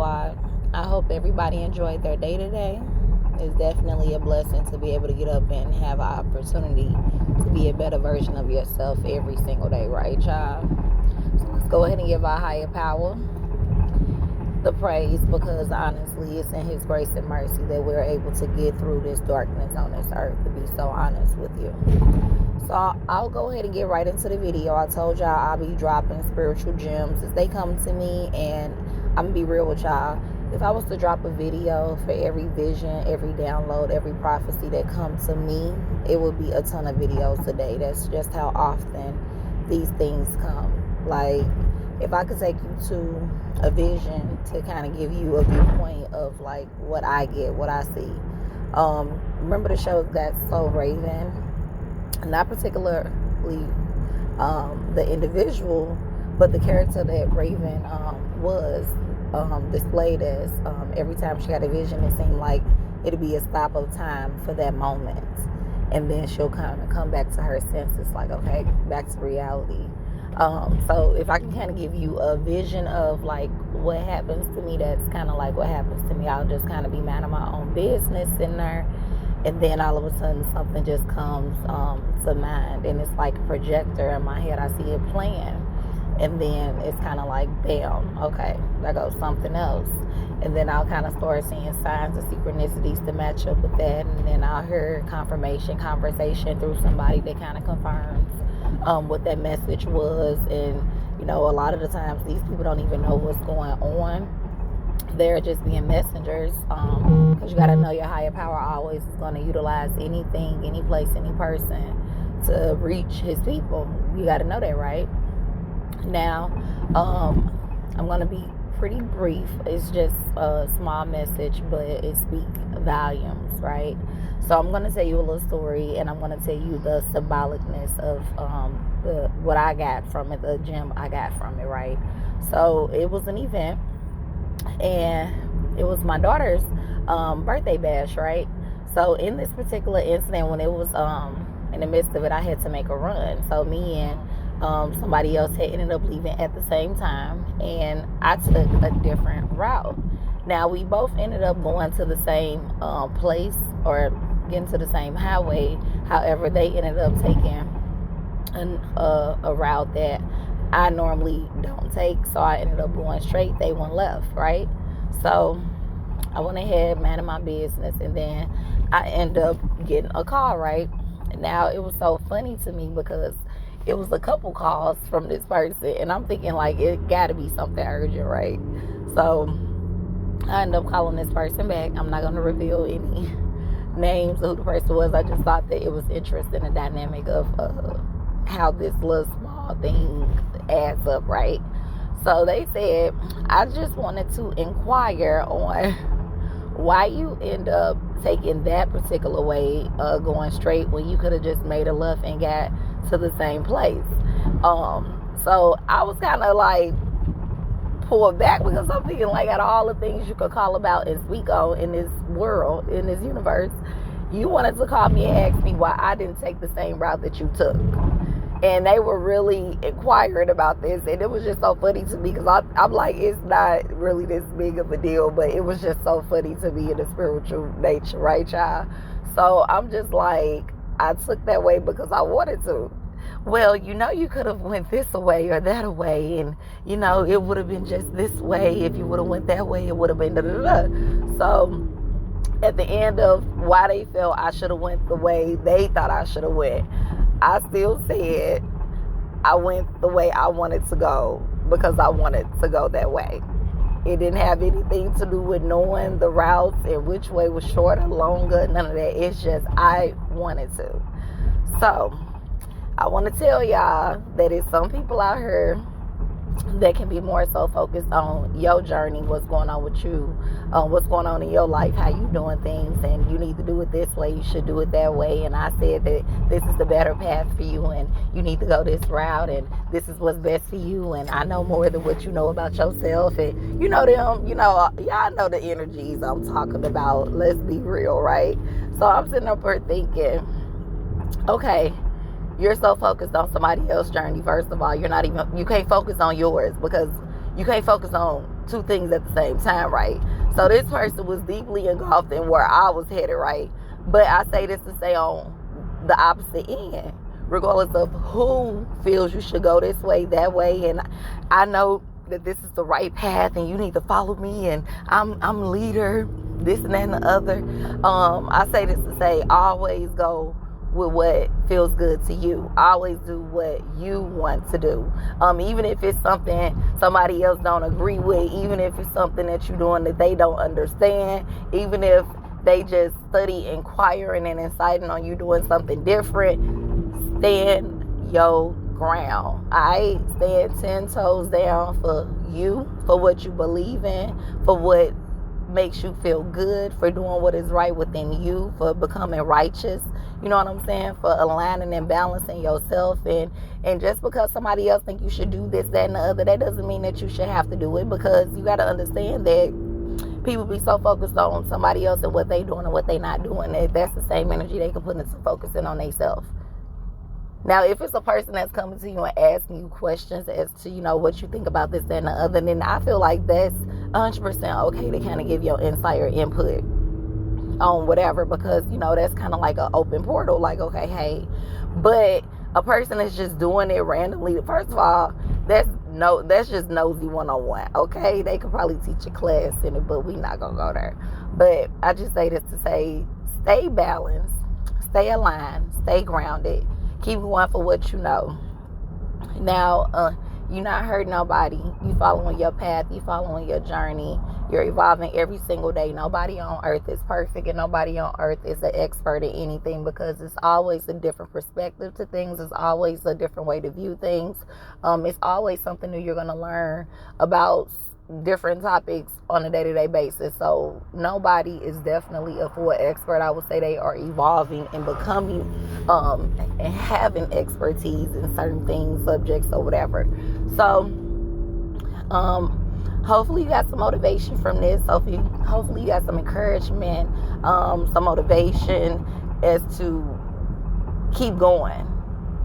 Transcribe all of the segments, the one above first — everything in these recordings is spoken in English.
Squad. I hope everybody enjoyed their day today. It's definitely a blessing to be able to get up and have an opportunity to be a better version of yourself every single day, right, y'all? So let's go ahead and give our higher power the praise, because honestly, it's in His grace and mercy that we're able to get through this darkness on this earth, to be so honest with you. So I'll go ahead and get right into the video. I told y'all I'll be dropping spiritual gems as they come to me, and I'm gonna be real with y'all. If I was to drop a video for every vision, every download, every prophecy that comes to me, it would be a ton of videos today. That's just how often these things come. Like, if I could take you to a vision to kind of give you a viewpoint of like what I get, what I see. Remember the show That's So Raven? Not particularly the individual, but the character that Raven was displayed as. Every time she had a vision, it seemed like it'd be a stop of time for that moment, and then she'll kind of come back to her senses, like, okay, back to reality. So if I can kind of give you a vision of like what happens to me, that's kind of like what happens to me. I'll just kind of be minding my own business in there, and then all of a sudden something just comes to mind, and it's like a projector in my head. I see it playing, and then it's kind of like, bam, okay, there goes something else. And then I'll kind of start seeing signs of synchronicities to match up with that, and then I'll hear confirmation conversation through somebody that kind of confirms what that message was. And you know, a lot of the times these people don't even know what's going on. They're just being messengers, because you got to know your higher power always is going to utilize anything, any place, any person to reach his people. You got to know that, right? Now, I'm going to be pretty brief. It's just a small message, but it speaks volumes, right? So I'm going to tell you a little story, and I'm going to tell you the symbolicness of what I got from it, the gem I got from it, right? So it was an event, and it was my daughter's birthday bash, right? So in this particular incident, when it was in the midst of it, I had to make a run. So me and somebody else had ended up leaving at the same time, and I took a different route. Now, we both ended up going to the same place, or getting to the same highway. However, they ended up taking a route that I normally don't take, so I ended up going straight. They went left, right? So I went ahead, minding my business, and then I ended up getting a call, right? Now, it was so funny to me because it was a couple calls from this person, and I'm thinking like it gotta be something urgent, right? So I ended up calling this person back. I'm not gonna reveal any names of who the person was. I just thought that it was interesting, the dynamic of how this little small thing adds up, right? So they said, I just wanted to inquire on why you end up taking that particular way, going straight, when you could have just made a left and got to the same place. So I was kind of like pulled back, because I'm thinking, like, out of all the things you could call about and speak on in this world, in this universe, you wanted to call me and ask me why I didn't take the same route that you took. And they were really inquiring about this, and it was just so funny to me, because I'm like, it's not really this big of a deal, but it was just so funny to me in the spiritual nature, right, y'all? So I'm just like, I took that way because I wanted to. Well, you know, you could have went this way or that way, and you know, it would have been just this way. If you would have went that way, it would have been da-da-da. So at the end of why they felt I should have went the way they thought I should have went, I still said I went the way I wanted to go because I wanted to go that way. It didn't have anything to do with knowing the routes and which way was shorter, longer, none of that. It's just I wanted to. So I want to tell y'all that it's some people out here that can be more so focused on your journey, what's going on with you, what's going on in your life, how you doing things, and you need to do it this way, you should do it that way, and I said that this is the better path for you, and you need to go this route, and this is what's best for you, and I know more than what you know about yourself, and you know them, you know, y'all know the energies I'm talking about. Let's be real, right? So I'm sitting up here thinking, okay, you're so focused on somebody else's journey. First of all, you can't focus on yours, because you can't focus on two things at the same time, right? So this person was deeply engulfed in where I was headed, right? But I say this to say on the opposite end, regardless of who feels you should go this way, that way, and I know that this is the right path and you need to follow me and I'm leader, this and that and the other. I say this to say always go with what feels good to you. Always do what you want to do. Even if it's something somebody else don't agree with, even if it's something that you're doing that they don't understand, even if they just study inquiring and inciting on you doing something different, stand your ground. I stand 10 toes down for you, for what you believe in, for what makes you feel good, for doing what is right within you, for becoming righteous. You know what I'm saying? For aligning and balancing yourself. And just because somebody else think you should do this, that, and the other, that doesn't mean that you should have to do it, because you got to understand that people be so focused on somebody else and what they doing and what they not doing, that that's the same energy they can put into focusing on themselves. Now, if it's a person that's coming to you and asking you questions as to, what you think about this, that, and the other, then I feel like that's 100% okay to kind of give your insight or input on whatever, because, that's kind of like an open portal, like, okay, hey. But a person is just doing it randomly. First of all, that's just nosy 101, okay? They could probably teach a class in it, but we not going to go there. But I just say this to say, stay balanced, stay aligned, stay grounded. Keep going for what you know. Now, you're not hurting nobody. You following your path. You following your journey. You're evolving every single day. Nobody on earth is perfect, and nobody on earth is an expert at anything, because it's always a different perspective to things. It's always a different way to view things. It's always something new you're going to learn about different topics on a day-to-day basis. So nobody is definitely a full expert. I would say they are evolving and becoming and having expertise in certain things, subjects, or whatever. So hopefully you got some motivation from this. Hopefully you got some encouragement, some motivation as to keep going.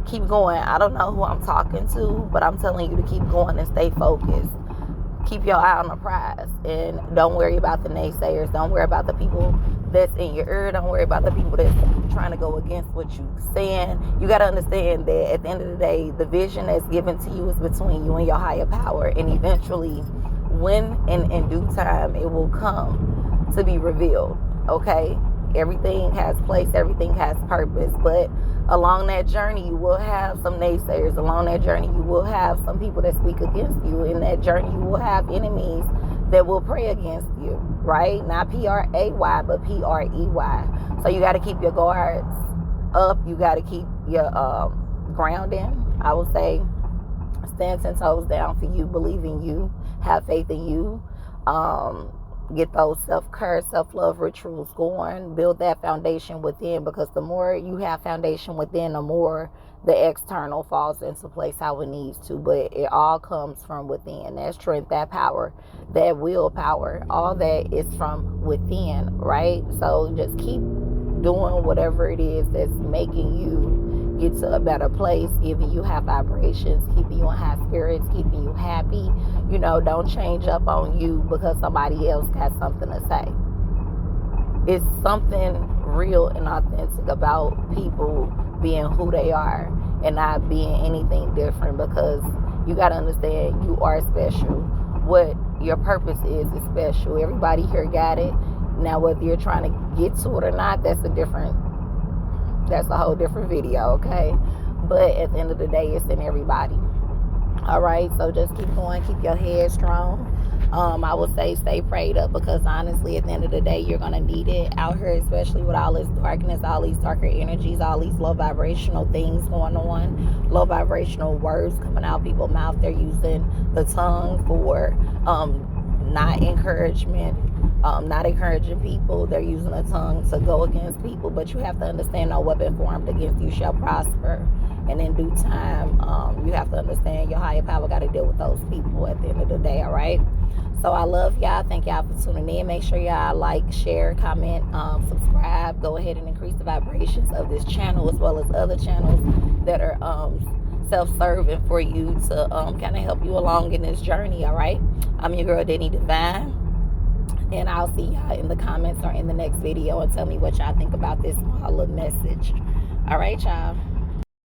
I don't know who I'm talking to, but I'm telling you to keep going and stay focused. Keep your eye on the prize, and don't worry about the naysayers. Don't worry about the people that's in your ear. Don't worry about the people that's trying to go against what you're saying. You got to understand that at the end of the day, the vision that's given to you is between you and your higher power, and eventually, when and in due time, it will come to be revealed. Okay? Everything has place, everything has purpose, but along that journey, you will have some naysayers. Along that journey, you will have some people that speak against you. In that journey, you will have enemies that will pray against you, right? Not P-R-A-Y, but P-R-E-Y. So you got to keep your guards up. You got to keep your grounding. I would say stand 10 toes down for you. Believe in you. Have faith in you. Get those self-care, self-love rituals going. Build that foundation within, because the more you have foundation within, the more the external falls into place how it needs to. But it all comes from within. That strength, that power, that willpower, all that is from within, right? So just keep doing whatever it is that's making you get to a better place, giving you high vibrations, keeping you in high spirits, keeping you happy. Don't change up on you because somebody else got something to say. It's something real and authentic about people being who they are and not being anything different, because you got to understand you are special. What your purpose is special. Everybody here got it. Now, whether you're trying to get to it or not, that's a whole different video, okay? But at the end of the day, it's in everybody. All right, so just keep going, keep your head strong. I would say stay prayed up, because honestly, at the end of the day, you're going to need it out here, especially with all this darkness, all these darker energies, all these low vibrational things going on, low vibrational words coming out people's mouth. They're using the tongue for not encouragement, not encouraging people. They're using the tongue to go against people, but you have to understand no weapon formed against you shall prosper. And in due time, you have to understand your higher power got to deal with those people at the end of the day, all right? So I love y'all. Thank y'all for tuning in. Make sure y'all like, share, comment, subscribe. Go ahead and increase the vibrations of this channel as well as other channels that are self-serving for you to kind of help you along in this journey. All right, I'm your girl Denny Divine, and I'll see y'all in the comments or in the next video, and tell me what y'all think about this small little message. All right, y'all.